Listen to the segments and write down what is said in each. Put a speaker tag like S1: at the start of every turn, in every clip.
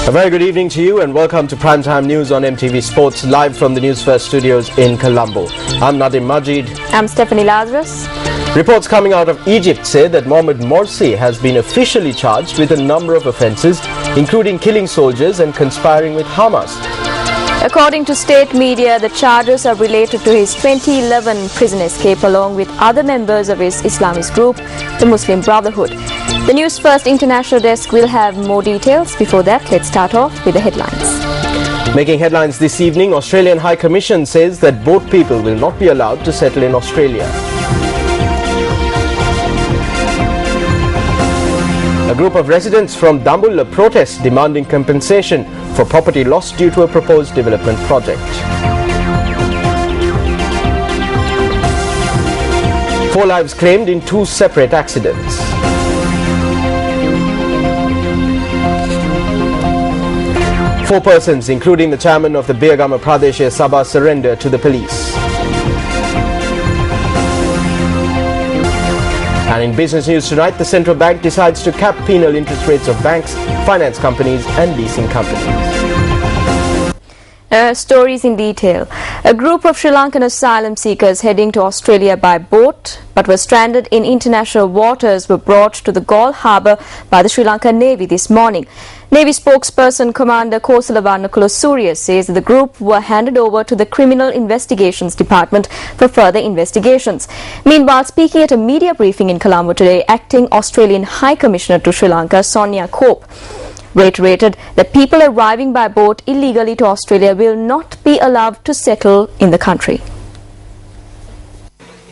S1: A very good evening to you and welcome to Primetime News on MTV Sports, live from the Newsfirst studios in Colombo. I'm Nadim Majid.
S2: I'm Stephanie Lazarus.
S1: Reports coming out of Egypt say that Mohamed Morsi has been officially charged with a number of offences, including killing soldiers and conspiring with Hamas.
S2: According to state media, the charges are related to his 2011 prison escape along with other members of his Islamist group, the Muslim Brotherhood. The Newsfirst International Desk will have more details. Before that, let's start off with the headlines.
S1: Making headlines this evening, Australian High Commission says that boat people will not be allowed to settle in Australia. A group of residents from Dambulla protest demanding compensation for property lost due to a proposed development project. 4 lives claimed in 2 separate accidents. Four persons, including the chairman of the Birgama Pradeshiya Sabha, surrendered to the police. And in business news tonight, the central bank decides to cap penal interest rates of banks, finance companies and leasing companies.
S2: Stories in detail. A group of Sri Lankan asylum seekers heading to Australia by boat but were stranded in international waters were brought to the Galle harbour by the Sri Lankan Navy this morning. Navy spokesperson Commander Kosalavarna Kulasurya says that the group were handed over to the Criminal Investigations Department for further investigations. Meanwhile, speaking at a media briefing in Colombo today, acting Australian High Commissioner to Sri Lanka, Sonia Cope, reiterated that people arriving by boat illegally to Australia will not be allowed to settle in the country.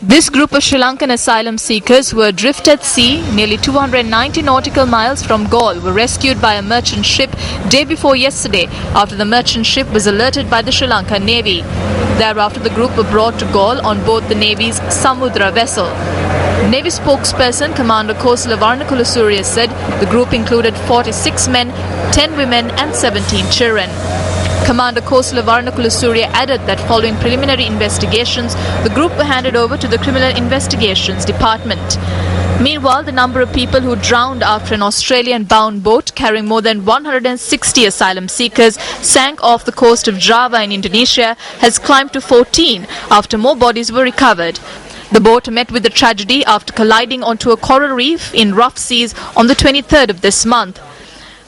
S3: This group of Sri Lankan asylum seekers who were adrift at sea nearly 290 nautical miles from Galle were rescued by a merchant ship day before yesterday after the merchant ship was alerted by the Sri Lankan Navy. Thereafter, the group were brought to Galle on board the Navy's Samudra vessel. Navy spokesperson Commander Kosalavarna Kulasurya said the group included 46 men, 10 women and 17 children. Commander Kosalavarna Kulasurya added that following preliminary investigations, the group were handed over to the Criminal Investigations Department. Meanwhile, the number of people who drowned after an Australian-bound boat carrying more than 160 asylum seekers sank off the coast of Java in Indonesia has climbed to 14 after more bodies were recovered. The boat met with the tragedy after colliding onto a coral reef in rough seas on the 23rd of this month.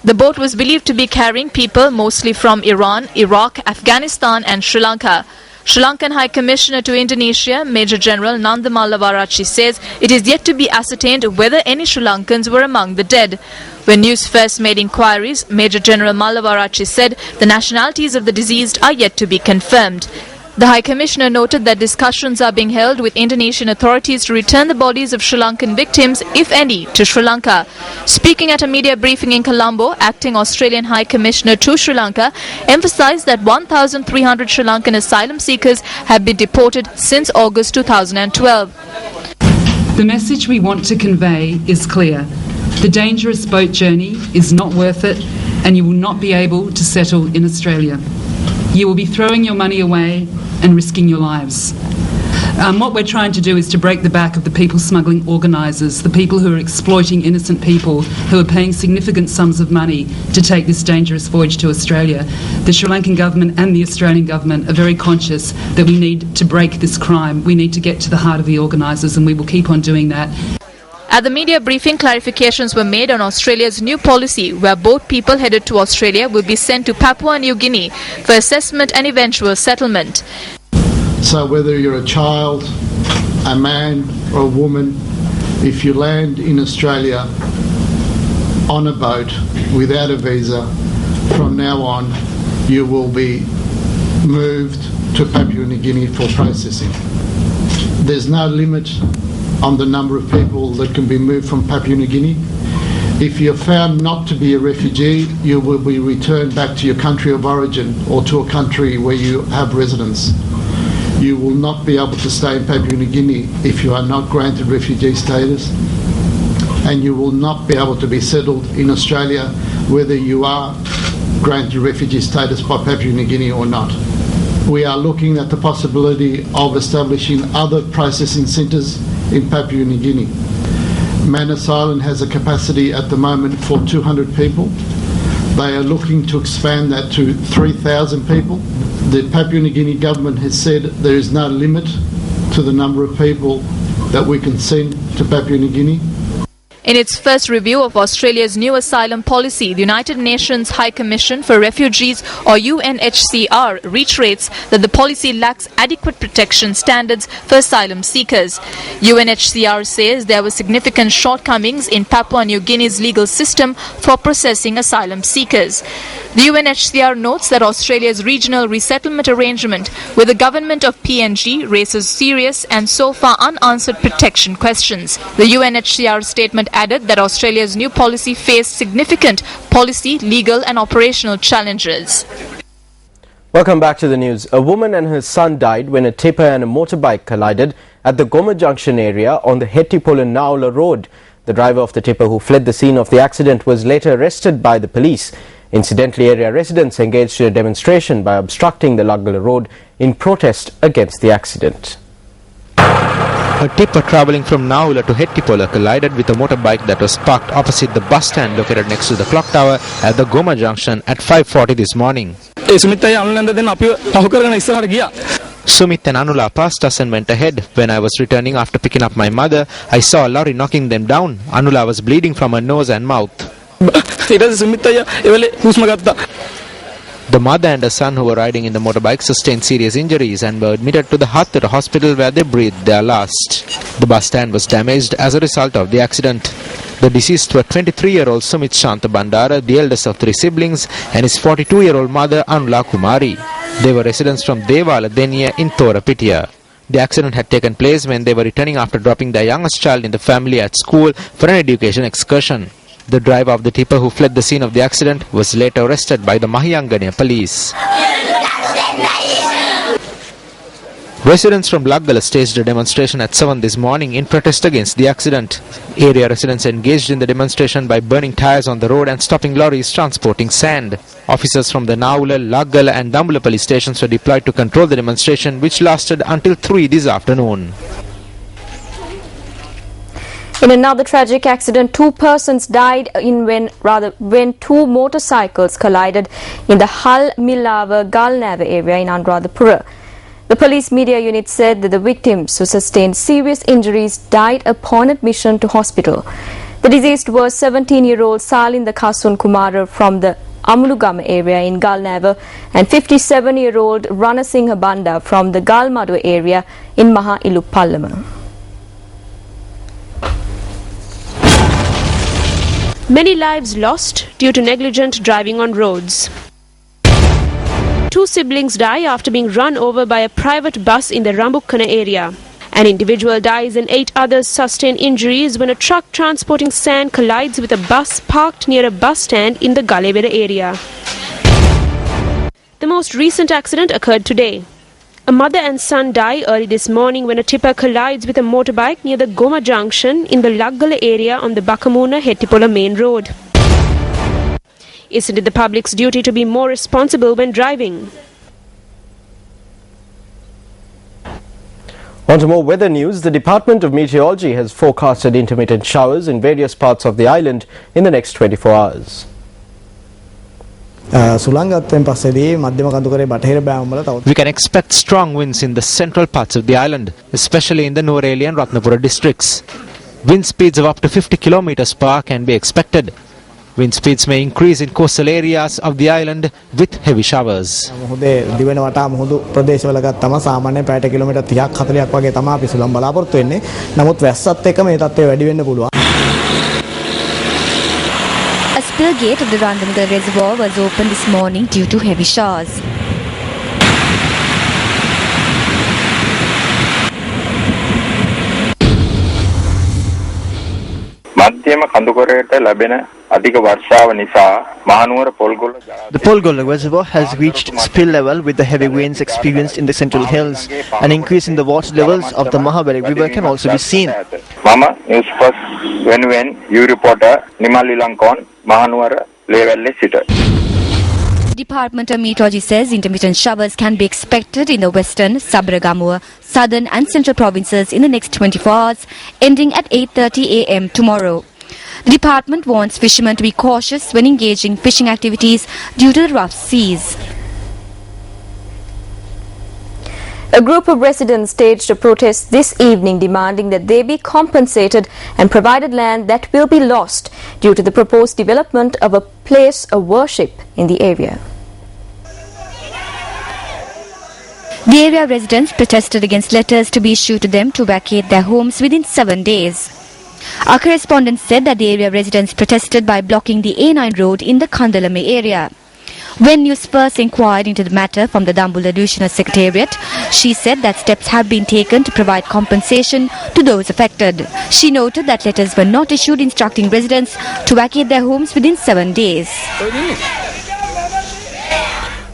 S3: The boat was believed to be carrying people mostly from Iran, Iraq, Afghanistan and Sri Lanka. Sri Lankan High Commissioner to Indonesia, Major General Nanda Mallavarachi, says it is yet to be ascertained whether any Sri Lankans were among the dead. When Newsfirst made inquiries, Major General Mallavarachi said the nationalities of the deceased are yet to be confirmed. The High Commissioner noted that discussions are being held with Indonesian authorities to return the bodies of Sri Lankan victims, if any, to Sri Lanka. Speaking at a media briefing in Colombo, acting Australian High Commissioner to Sri Lanka emphasised that 1,300 Sri Lankan asylum seekers have been deported since August 2012.
S4: The message we want to convey is clear. The dangerous boat journey is not worth it, and you will not be able to settle in Australia. You will be throwing your money away and risking your lives. What we're trying to do is to break the back of the people smuggling organisers, the people who are exploiting innocent people, who are paying significant sums of money to take this dangerous voyage to Australia. The Sri Lankan government and the Australian government are very conscious that we need to break this crime. We need to get to the heart of the organisers, and we will keep on doing that.
S3: At the media briefing, clarifications were made on Australia's new policy where boat people headed to Australia will be sent to Papua New Guinea for assessment and eventual settlement.
S5: So whether you're a child, a man or a woman, if you land in Australia on a boat without a visa, from now on you will be moved to Papua New Guinea for processing. There's no limit on the number of people that can be moved from Papua New Guinea. If you're found not to be a refugee, you will be returned back to your country of origin or to a country where you have residence. You will not be able to stay in Papua New Guinea if you are not granted refugee status, and you will not be able to be settled in Australia whether you are granted refugee status by Papua New Guinea or not. We are looking at the possibility of establishing other processing centres in Papua New Guinea. Manus Island has a capacity at the moment for 200 people. They are looking to expand that to 3,000 people. The Papua New Guinea government has said there is no limit to the number of people that we can send to Papua New Guinea.
S3: In its first review of Australia's new asylum policy, the United Nations High Commission for Refugees, or UNHCR, reiterates that the policy lacks adequate protection standards for asylum seekers. UNHCR says there were significant shortcomings in Papua New Guinea's legal system for processing asylum seekers. The UNHCR notes that Australia's regional resettlement arrangement with the government of PNG raises serious and so far unanswered protection questions. The UNHCR statement added that Australia's new policy faced significant policy, legal and operational challenges.
S1: Welcome back to the news. A woman and her son died when a tipper and a motorbike collided at the Goma Junction area on the Hettipola-Naula road. The driver of the tipper who fled the scene of the accident was later arrested by the police. Incidentally, area residents engaged in a demonstration by obstructing the Laggala road in protest against the accident.
S6: A tipper travelling from Naula to Hettipola collided with a motorbike that was parked opposite the bus stand located next to the clock tower at the Goma Junction at 5:40 this morning. Sumit and Anula passed us and went ahead. When I was returning after picking up my mother, I saw a lorry knocking them down. Anula was bleeding from her nose and mouth. The mother and her son who were riding in the motorbike sustained serious injuries and were admitted to the Hattara hospital where they breathed their last. The bus stand was damaged as a result of the accident. The deceased were 23-year-old Sumit Shanta Bandara, the eldest of 3 siblings, and his 42-year-old mother Anula Kumari. They were residents from Devala Denia in Thorapitiya. The accident had taken place when they were returning after dropping their youngest child in the family at school for an education excursion. The driver of the tipper who fled the scene of the accident was later arrested by the Mahiyangania police. Residents from Laggala staged a demonstration at 7 this morning in protest against the accident. Area residents engaged in the demonstration by burning tires on the road and stopping lorries transporting sand. Officers from the Naula, Laggala and Dambula police stations were deployed to control the demonstration, which lasted until 3 this afternoon.
S2: In another tragic accident, 2 persons died when 2 motorcycles collided in the Hull Millava Galnava area in Anuradhapura. The police media unit said that the victims who sustained serious injuries died upon admission to hospital. The deceased was 17-year-old Salinda Kasun Kumara from the Amulugama area in Galnava and 57-year-old Ranasingha Banda from the Galmadu area in Maha Ilupallama.
S7: Many lives lost due to negligent driving on roads. 2 siblings die after being run over by a private bus in the Rambukkana area. An individual dies and 8 others sustain injuries when a truck transporting sand collides with a bus parked near a bus stand in the Galevera area. The most recent accident occurred today. A mother and son die early this morning when a tipper collides with a motorbike near the Goma Junction in the Laggala area on the Bakamuna Hettipola main road. Isn't it the public's duty to be more responsible when driving?
S1: On to more weather news. The Department of Meteorology has forecasted intermittent showers in various parts of the island in the next 24 hours.
S6: We can expect strong winds in the central parts of the island, especially in the Nuwareli and Ratnapura districts. Wind speeds of up to 50 km per hour can be expected. Wind speeds may increase in coastal areas of the island with heavy showers.
S8: A spill gate of the Randamgal Reservoir was opened this morning due to heavy showers.
S9: The Polgolla Reservoir has reached spill level with the heavy winds experienced in the Central Hills. An increase in the water levels of the Mahabali River can also be seen.
S10: Mama Newsfirst when you reporter Nimali Lankon Mahanuara Level Sitter.
S8: Department of Meteorology says intermittent showers can be expected in the western, Sabragamua, southern and central provinces in the next 24 hours, ending at 8:30 a.m. tomorrow. The department warns fishermen to be cautious when engaging fishing activities due to the rough seas.
S2: A group of residents staged a protest this evening demanding that they be compensated and provided land that will be lost due to the proposed development of a place of worship in the area.
S8: The area residents protested against letters to be issued to them to vacate their homes within 7 days. Our correspondent said that the area residents protested by blocking the A9 road in the Kandalame area. When Newsfirst inquired into the matter from the Dambulla Divisional Secretariat, she said that steps have been taken to provide compensation to those affected. She noted that letters were not issued instructing residents to vacate their homes within 7 days.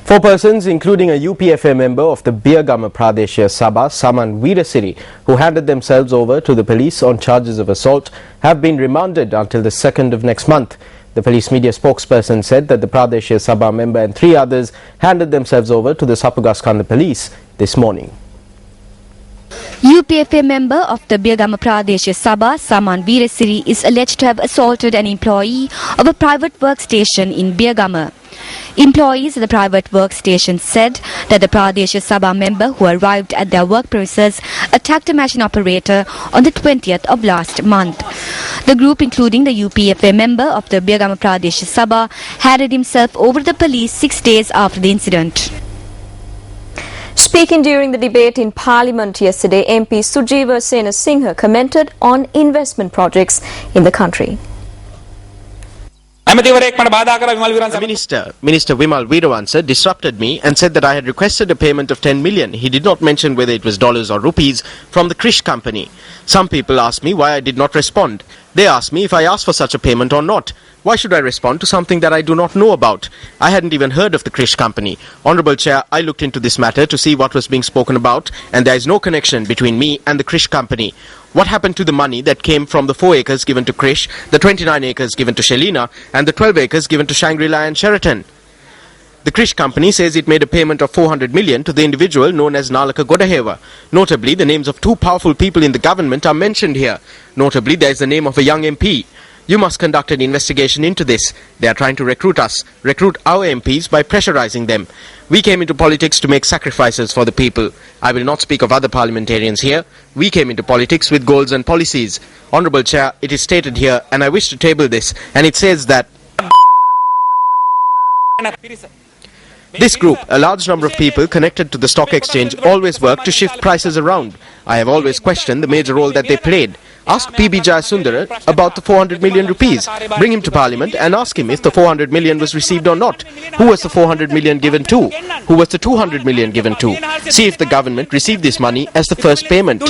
S1: 4 persons, including a UPFA member of the Birgama Pradeshya Sabha, Saman Veerasiri, who handed themselves over to the police on charges of assault, have been remanded until the 2nd of next month. The police media spokesperson said that the Pradeshya Sabha member and 3 others handed themselves over to the Sapugaskanda police this morning.
S8: UPFA member of the Birgama Pradeshya Sabha, Saman Veerasiri, is alleged to have assaulted an employee of a private workstation in Birgama. Employees at the private workstation said that the Pradeshya Sabha member who arrived at their work premises attacked a machine operator on the 20th of last month. The group, including the UPFA member of the Birgama Pradeshya Sabha, handed himself over to the police 6 days after the incident.
S2: Speaking during the debate in Parliament yesterday, MP Sujeeva Senasinghe commented on investment projects in the country.
S1: Minister Vimal Veeravansa disrupted me and said that I had requested a payment of 10 million. He did not mention whether it was dollars or rupees from the Krish company. Some people asked me why I did not respond. They asked me if I asked for such a payment or not. Why should I respond to something that I do not know about? I hadn't even heard of the Krish company. Honourable Chair, I looked into this matter to see what was being spoken about, and there is no connection between me and the Krish company. What happened to the money that came from the 4 acres given to Krish, the 29 acres given to Shelina, and the 12 acres given to Shangri-La and Sheraton? The Krish company says it made a payment of 400 million to the individual known as Nalaka Godaheva. Notably, the names of 2 powerful people in the government are mentioned here. Notably, there is the name of a young MP. You must conduct an investigation into this. They are trying to recruit us, recruit our MPs by pressurizing them. We came into politics to make sacrifices for the people. I will not speak of other parliamentarians here. We came into politics with goals and policies. Honourable Chair, it is stated here, and I wish to table this, and it says that this group, a large number of people connected to the stock exchange, always work to shift prices around. I have always questioned the major role that they played. Ask PB Jayasundara about the 400 million rupees. Bring him to Parliament and ask him if the 400 million was received or not. Who was the 400 million given to? Who was the 200 million given to? See if the government received this money as the first payment.